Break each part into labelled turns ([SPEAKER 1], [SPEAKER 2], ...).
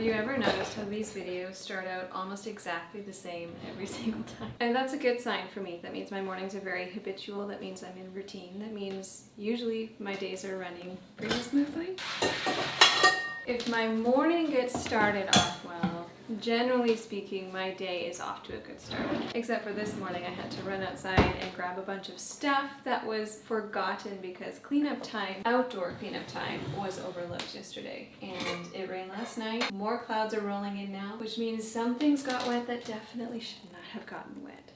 [SPEAKER 1] you ever noticed how these videos start out almost exactly the same every single time? And that's a good sign for me. That means my mornings are very habitual. That means I'm in routine. That means usually my days are running pretty smoothly. If my morning gets started off well, generally speaking, my day is off to a good start. Except for this morning, I had to run outside and grab a bunch of stuff that was forgotten because cleanup time, outdoor cleanup time, was overlooked yesterday. And it rained last night. More clouds are rolling in now, which means some things got wet that definitely should not have gotten wet.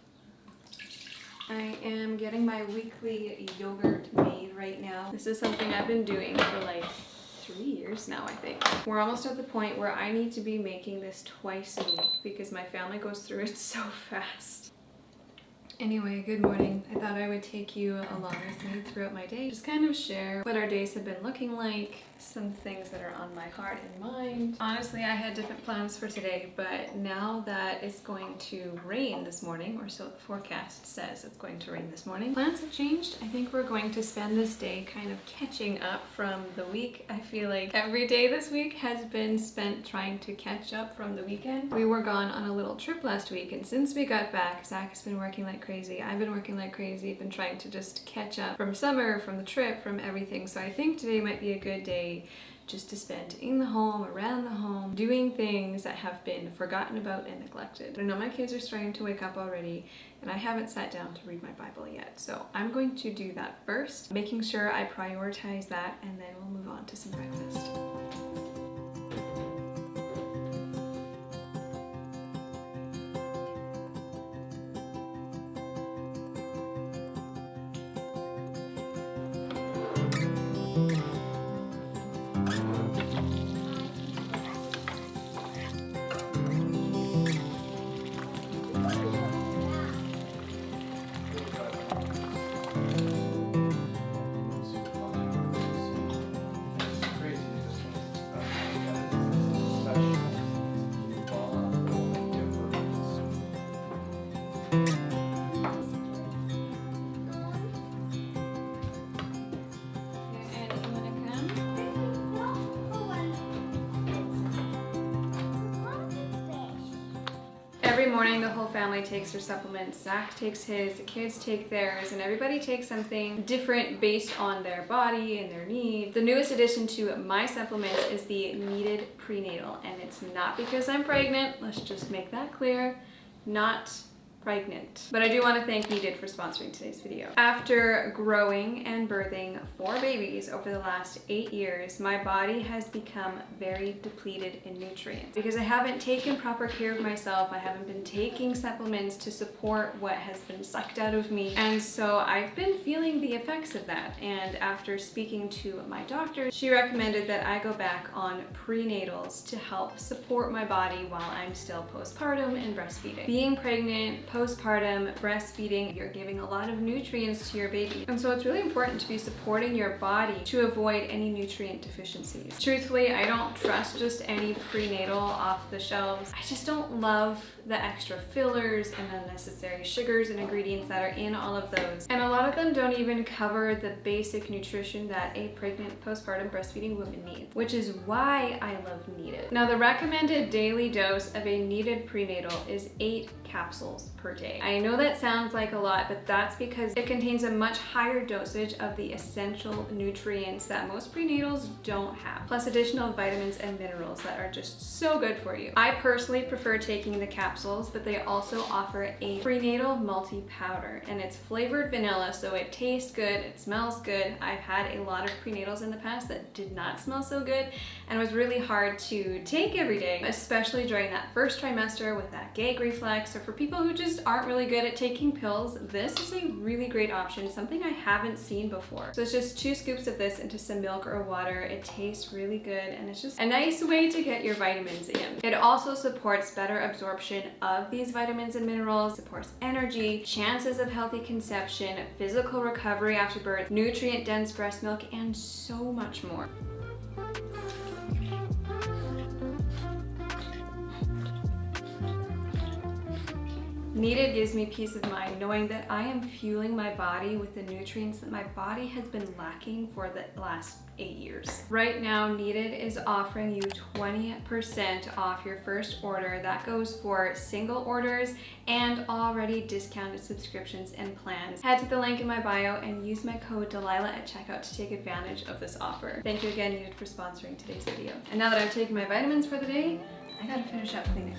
[SPEAKER 1] I am getting my weekly yogurt made right now. This is something I've been doing for like 3 years now, I think. We're almost at the point where I need to be making this twice a week because my family goes through it so fast. Anyway, good morning. I thought I would take you along with me throughout my day. Just kind of share what our days have been looking like, some things that are on my heart and mind. Honestly, I had different plans for today, but now that it's going to rain this morning, or so the forecast says it's going to rain this morning, plans have changed. I think we're going to spend this day kind of catching up from the week. I feel like every day this week has been spent trying to catch up from the weekend. We were gone on a little trip last week, and since we got back, Zach has been working like crazy. I've been working like crazy. I've been trying to just catch up from summer, from the trip, from everything. So I think today might be a good day just to spend in the home, around the home, doing things that have been forgotten about and neglected. I know my kids are starting to wake up already, and I haven't sat down to read my Bible yet. So I'm going to do that first, making sure I prioritize that, and then we'll move on to some breakfast. Every morning the whole family takes their supplements. Zach takes his, the kids take theirs, and everybody takes something different based on their body and their needs. The newest addition to my supplements is the Needed Prenatal, and it's not because I'm pregnant, let's just make that clear, not pregnant. But I do want to thank Needed for sponsoring today's video. After growing and birthing 4 babies over the last 8 years, my body has become very depleted in nutrients. Because I haven't taken proper care of myself, I haven't been taking supplements to support what has been sucked out of me. And so I've been feeling the effects of that. And after speaking to my doctor, she recommended that I go back on prenatals to help support my body while I'm still postpartum and breastfeeding. Being pregnant, postpartum, breastfeeding, you're giving a lot of nutrients to your baby. And so it's really important to be supporting your body to avoid any nutrient deficiencies. Truthfully, I don't trust just any prenatal off the shelves. I just don't love the extra fillers and unnecessary sugars and ingredients that are in all of those. And a lot of them don't even cover the basic nutrition that a pregnant, postpartum, breastfeeding woman needs, which is why I love Needed. Now, the recommended daily dose of a Needed prenatal is 8 capsules per day. I know that sounds like a lot, but that's because it contains a much higher dosage of the essential nutrients that most prenatals don't have, plus additional vitamins and minerals that are just so good for you. I personally prefer taking the capsules, but they also offer a prenatal multi-powder, and it's flavored vanilla, so it tastes good, it smells good. I've had a lot of prenatals in the past that did not smell so good and was really hard to take every day, especially during that first trimester with that gag reflex. So for people who just aren't really good at taking pills, this is a really great option, something I haven't seen before. So it's just 2 scoops of this into some milk or water. It tastes really good, and it's just a nice way to get your vitamins in. It also supports better absorption of these vitamins and minerals, supports energy, chances of healthy conception, physical recovery after birth, nutrient-dense breast milk, and so much more. Kneaded gives me peace of mind knowing that I am fueling my body with the nutrients that my body has been lacking for the last 8 years. Right now, Kneaded is offering you 20% off your first order. That goes for single orders and already discounted subscriptions and plans. Head to the link in my bio and use my code Delilah at checkout to take advantage of this offer. Thank you again, Kneaded, for sponsoring today's video. And now that I've taken my vitamins for the day, I gotta finish up cleaning.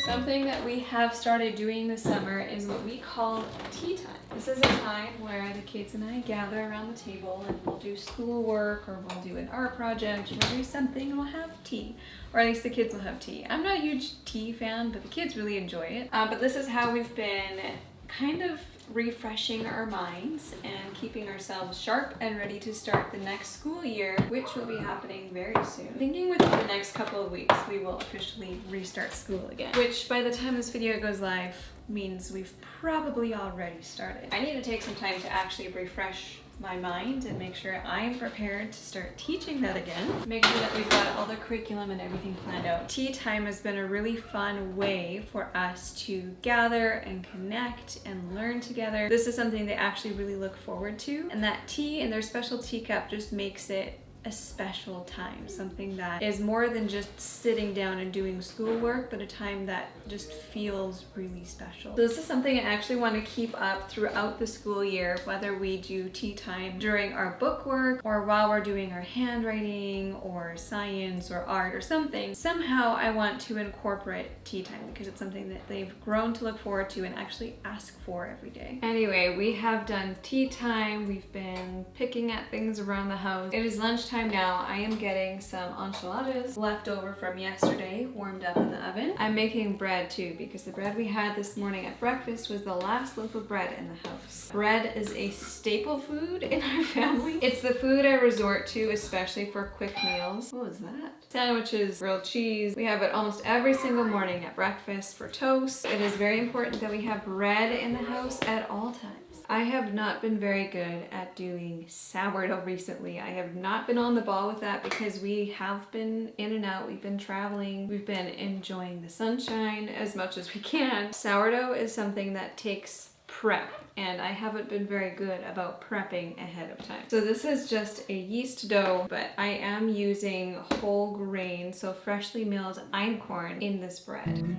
[SPEAKER 1] Something that we have started doing this summer is what we call tea time. This is a time where the kids and I gather around the table and we'll do schoolwork, or we'll do an art project, or we'll do something and we'll have tea. Or at least the kids will have tea. I'm not a huge tea fan, but the kids really enjoy it. But this is how we've been kind of refreshing our minds and keeping ourselves sharp and ready to start the next school year, which will be happening very soon. Thinking within the next couple of weeks we will officially restart school again, which by the time this video goes live means we've probably already started. I need to take some time to actually refresh my mind and make sure I'm prepared to start teaching that again. Make sure that we've got all the curriculum and everything planned out. Tea time has been a really fun way for us to gather and connect and learn together. This is something they actually really look forward to, and that tea in their special teacup just makes it a special time, something that is more than just sitting down and doing schoolwork, but a time that just feels really special. So this is something I actually want to keep up throughout the school year, whether we do tea time during our book work or while we're doing our handwriting or science or art or something. Somehow I want to incorporate tea time because it's something that they've grown to look forward to and actually ask for every day. Anyway, we have done tea time. We've been picking at things around the house. It is lunchtime now. I am getting some enchiladas left over from yesterday, warmed up in the oven. I'm making bread too because the bread we had this morning at breakfast was the last loaf of bread in the house. Bread is a staple food in our family. It's the food I resort to, especially for quick meals. What was that? Sandwiches, grilled cheese. We have it almost every single morning at breakfast for toast. It is very important that we have bread in the house at all times. I have not been very good at doing sourdough recently. I have not been on the ball with that because we have been in and out. We've been traveling. We've been enjoying the sunshine as much as we can. Sourdough is something that takes prep, and I haven't been very good about prepping ahead of time. So this is just a yeast dough, but I am using whole grain, so freshly milled einkorn in this bread.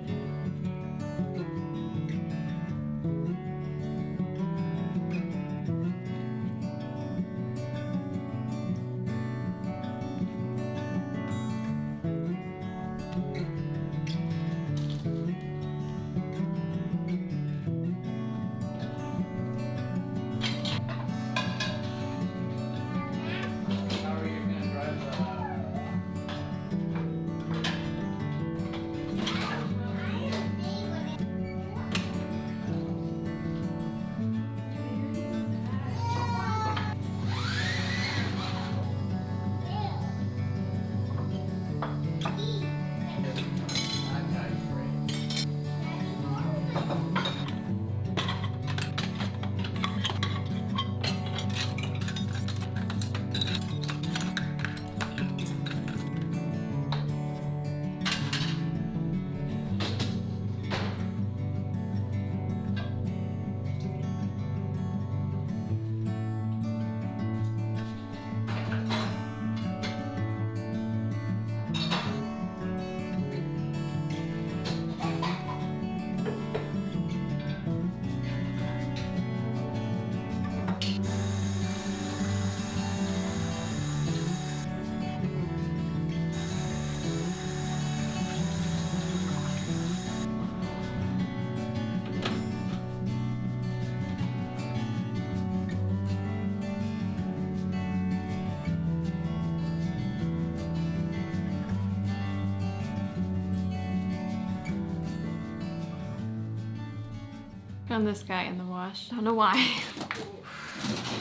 [SPEAKER 1] Found this guy in the wash. Don't know why.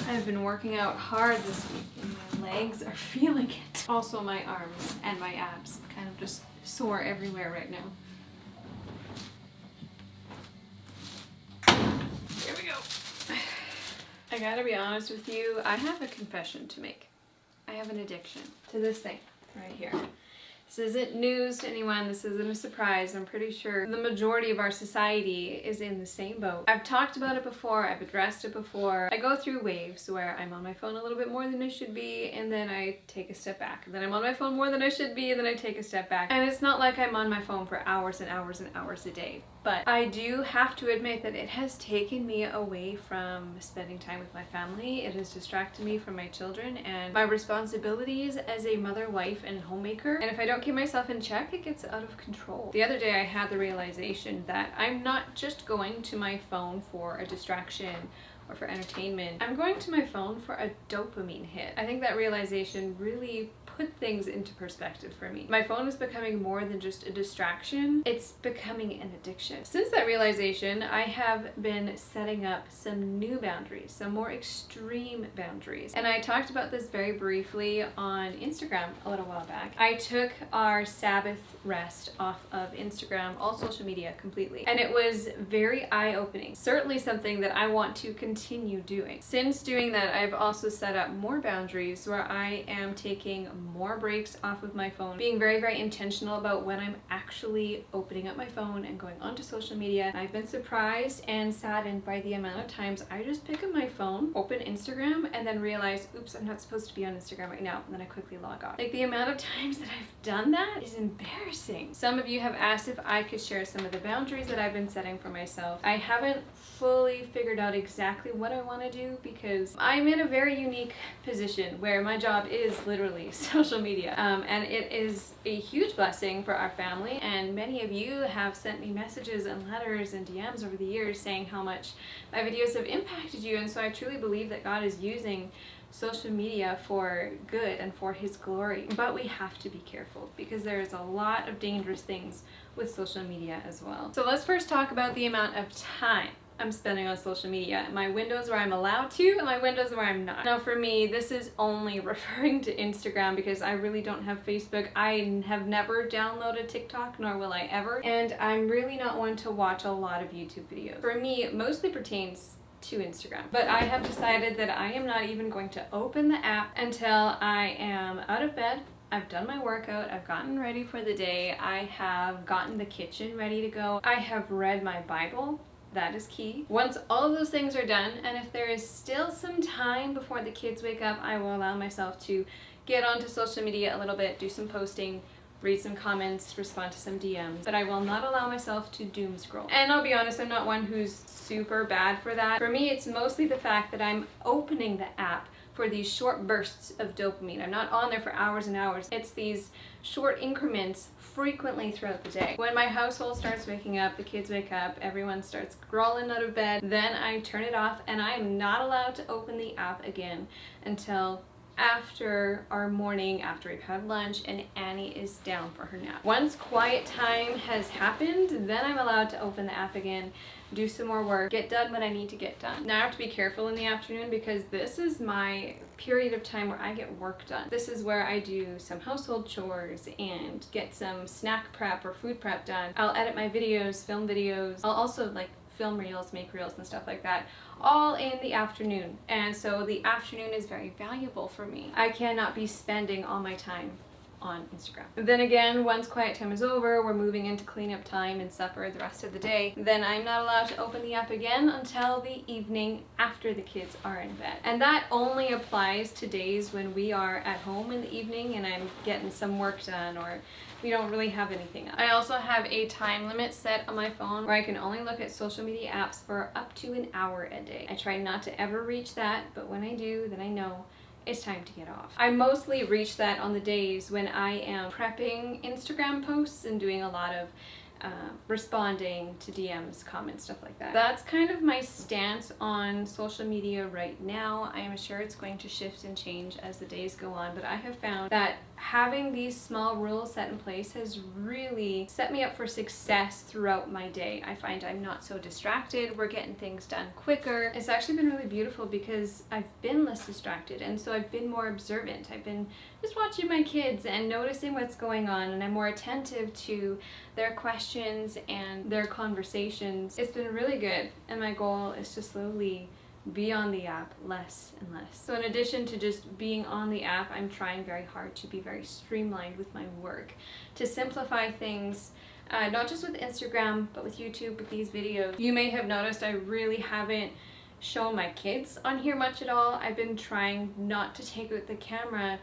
[SPEAKER 1] I've been working out hard this week and my legs are feeling it. Also my arms and my abs kind of just sore everywhere right now. Here we go. I gotta be honest with you, I have a confession to make. I have an addiction to this thing right here. This isn't news to anyone, this isn't a surprise. I'm pretty sure the majority of our society is in the same boat. I've talked about it before, I've addressed it before. I go through waves where I'm on my phone a little bit more than I should be, and then I take a step back. And then I'm on my phone more than I should be, and then I take a step back. And it's not like I'm on my phone for hours and hours and hours a day. But I do have to admit that it has taken me away from spending time with my family. It has distracted me from my children and my responsibilities as a mother, wife, and homemaker. And if I don't keep myself in check, it gets out of control. The other day I had the realization that I'm not just going to my phone for a distraction or for entertainment. I'm going to my phone for a dopamine hit. I think that realization really put things into perspective for me. My phone is becoming more than just a distraction, it's becoming an addiction. Since that realization, I have been setting up some new boundaries, some more extreme boundaries. And I talked about this very briefly on Instagram a little while back. I took our Sabbath rest off of Instagram, all social media completely. And it was very eye-opening. Certainly something that I want to continue doing. Since doing that, I've also set up more boundaries where I am taking more breaks off of my phone, being very, very intentional about when I'm actually opening up my phone and going onto social media. I've been surprised and saddened by the amount of times I just pick up my phone, open Instagram, and then realize, oops, I'm not supposed to be on Instagram right now, and then I quickly log off. Like, the amount of times that I've done that is embarrassing. Some of you have asked if I could share some of the boundaries that I've been setting for myself. I haven't fully figured out exactly what I want to do because I'm in a very unique position where my job is literally social media, and it is a huge blessing for our family, and many of you have sent me messages and letters and DMs over the years saying how much my videos have impacted you, and so I truly believe that God is using social media for good and for His glory. But we have to be careful because there is a lot of dangerous things with social media as well. So let's first talk about the amount of time I'm spending on social media, my windows where I'm allowed to and my windows where I'm not. Now for me, this is only referring to Instagram because I really don't have Facebook. I have never downloaded TikTok, nor will I ever, and I'm really not one to watch a lot of YouTube videos. For me, it mostly pertains to Instagram. But I have decided that I am not even going to open the app until I am out of bed, I've done my workout, I've gotten ready for the day, I have gotten the kitchen ready to go, I have read my Bible. That is key. Once all of those things are done, and if there is still some time before the kids wake up, I will allow myself to get onto social media a little bit, do some posting, read some comments, respond to some DMs, but I will not allow myself to doom scroll. And I'll be honest, I'm not one who's super bad for that. For me, it's mostly the fact that I'm opening the app for these short bursts of dopamine. I'm not on there for hours and hours. It's these short increments frequently throughout the day. When my household starts waking up, the kids wake up, everyone starts crawling out of bed, then I turn it off and I am not allowed to open the app again until after our morning, after we've had lunch and Annie is down for her nap. Once quiet time has happened, then I'm allowed to open the app again, do some more work, get done what I need to get done. Now I have to be careful in the afternoon because this is my period of time where I get work done. This is where I do some household chores and get some snack prep or food prep done. I'll edit my videos, film videos. I'll also film reels, make reels and stuff like that, all in the afternoon. And so the afternoon is very valuable for me. I cannot be spending all my time on Instagram. Then again, once quiet time is over, we're moving into cleanup time and supper the rest of the day, then I'm not allowed to open the app again until the evening after the kids are in bed. And that only applies to days when we are at home in the evening and I'm getting some work done or we don't really have anything up. I also have a time limit set on my phone where I can only look at social media apps for up to an hour a day. I try not to ever reach that, but when I do, then I know it's time to get off. I mostly reach that on the days when I am prepping Instagram posts and doing a lot of responding to DMs, comments, stuff like that. That's kind of my stance on social media right now. I am sure it's going to shift and change as the days go on, but I have found that having these small rules set in place has really set me up for success throughout my day. I find I'm not so distracted, we're getting things done quicker. It's actually been really beautiful because I've been less distracted and so I've been more observant. I've been just watching my kids and noticing what's going on, and I'm more attentive to their questions and their conversations. It's been really good, and my goal is to slowly be on the app less and less. So in addition to just being on the app, I'm trying very hard to be very streamlined with my work, to simplify things, not just with Instagram, but with YouTube, with these videos. You may have noticed I really haven't shown my kids on here much at all. I've been trying not to take out the camera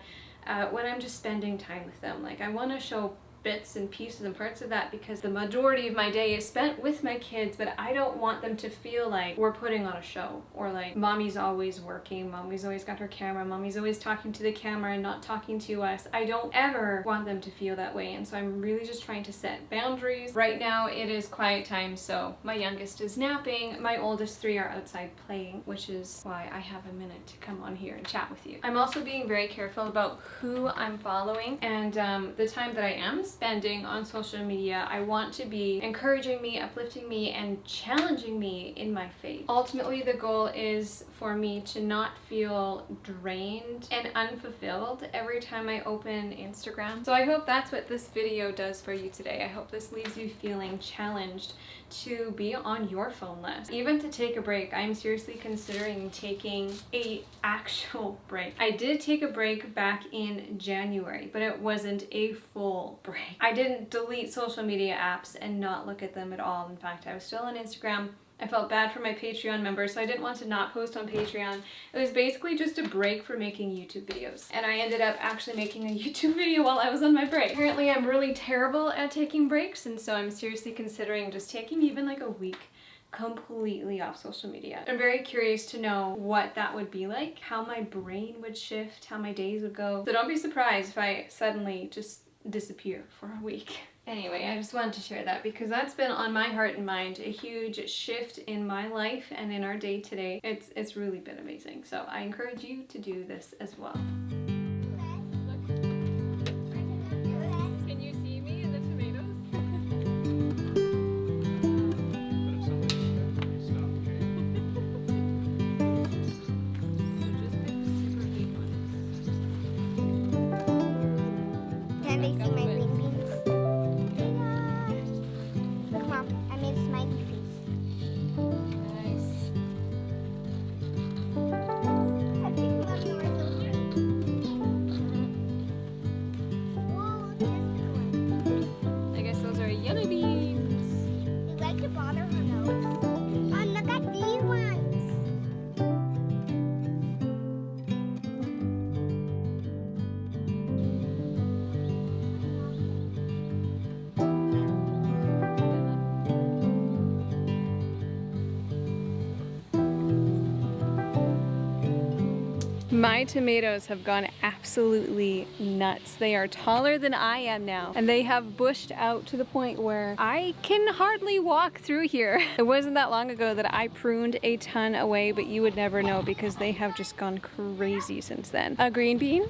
[SPEAKER 1] when I'm just spending time with them. Like, I want to show bits and pieces and parts of that because the majority of my day is spent with my kids, but I don't want them to feel like we're putting on a show or like mommy's always working, mommy's always got her camera, mommy's always talking to the camera and not talking to us. I don't ever want them to feel that way, and so I'm really just trying to set boundaries. Right now it is quiet time, so my youngest is napping, my oldest 3 are outside playing, which is why I have a minute to come on here and chat with you. I'm also being very careful about who I'm following, and the time that I am spending on social media, I want to be encouraging me, uplifting me, and challenging me in my faith. Ultimately, the goal is for me to not feel drained and unfulfilled every time I open Instagram. So I hope that's what this video does for you today. I hope this leaves you feeling challenged to be on your phone less. Even to take a break. I'm seriously considering taking a actual break. I did take a break back in January, but it wasn't a full break. I didn't delete social media apps and not look at them at all. In fact, I was still on Instagram. I felt bad for my Patreon members, so I didn't want to not post on Patreon. It was basically just a break for making YouTube videos. And I ended up actually making a YouTube video while I was on my break. Apparently I'm really terrible at taking breaks, and so I'm seriously considering just taking even like a week completely off social media. I'm very curious to know what that would be like, how my brain would shift, how my days would go. So don't be surprised if I suddenly just disappear for a week. Anyway, I just wanted to share that because that's been on my heart and mind, a huge shift in my life and in our day today. It's really been amazing. So I encourage you to do this as well. Can you see me in the tomatoes?
[SPEAKER 2] Can they see my green beans? Look, Mom, I made a smiley face.
[SPEAKER 1] Nice.
[SPEAKER 2] I think Mommy was over here. Whoa, there's the one.
[SPEAKER 1] I guess those are yellow beans.
[SPEAKER 2] You like to bother her nose? Oh, look at these ones.
[SPEAKER 1] My tomatoes have gone absolutely nuts. They are taller than I am now, and they have bushed out to the point where I can hardly walk through here. It wasn't that long ago that I pruned a ton away, but you would never know because they have just gone crazy since then. A green bean?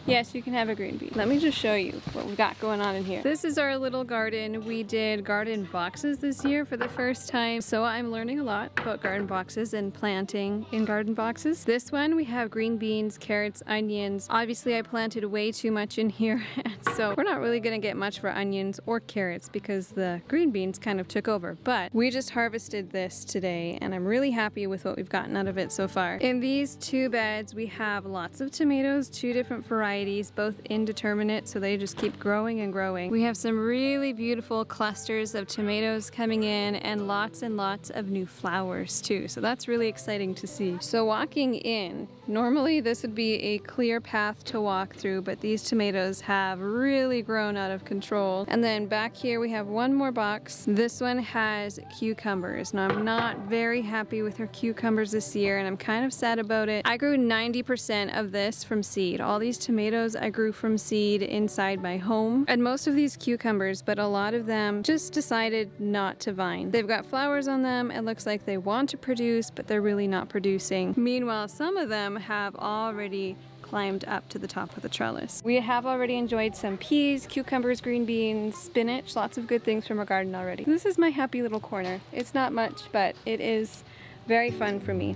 [SPEAKER 1] Yes, you can have a green bean. Let me just show you what we got going on in here. This is our little garden. We did garden boxes this year for the first time, so I'm learning a lot about garden boxes and planting in garden boxes. This one, we have green beans, carrots, onions. Obviously, I planted way too much in here, and so we're not really gonna get much for onions or carrots because the green beans kind of took over. But we just harvested this today, and I'm really happy with what we've gotten out of it so far. In these 2 beds, we have lots of tomatoes, 2 different varieties. varieties, both indeterminate, so they just keep growing and growing. We have some really beautiful clusters of tomatoes coming in and lots of new flowers too. So that's really exciting to see. So walking in, normally this would be a clear path to walk through, but these tomatoes have really grown out of control. And then back here we have one more box. This one has cucumbers. Now I'm not very happy with her cucumbers this year, and I'm kind of sad about it. I grew 90% of this from seed. All these tomatoes I grew from seed inside my home, and most of these cucumbers, but a lot of them just decided not to vine. They've got flowers on them. It looks like they want to produce, but they're really not producing. Meanwhile, some of them have already climbed up to the top of the trellis. We have already enjoyed some peas, cucumbers, green beans, spinach, lots of good things from our garden already. This is my happy little corner. It's not much, but it is very fun for me.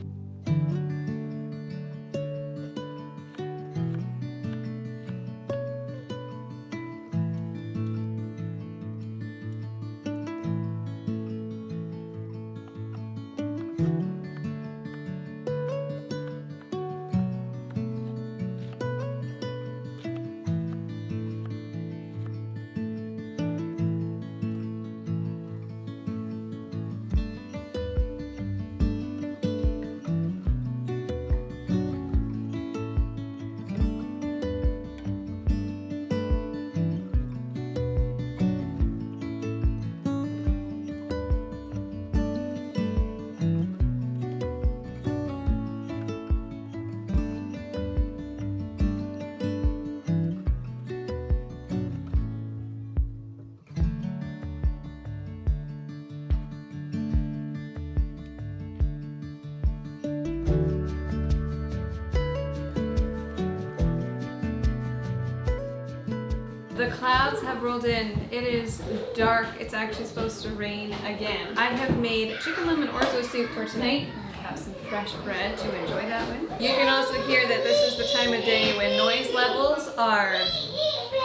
[SPEAKER 1] The clouds have rolled in. It is dark. It's actually supposed to rain again. I have made chicken lemon orzo soup for tonight. I have some fresh bread to enjoy that with. You can also hear that this is the time of day when noise levels are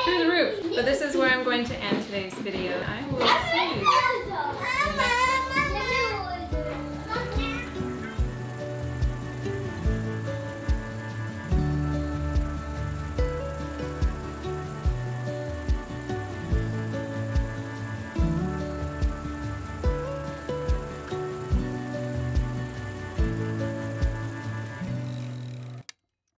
[SPEAKER 1] through the roof. But this is where I'm going to end today's video. I will see you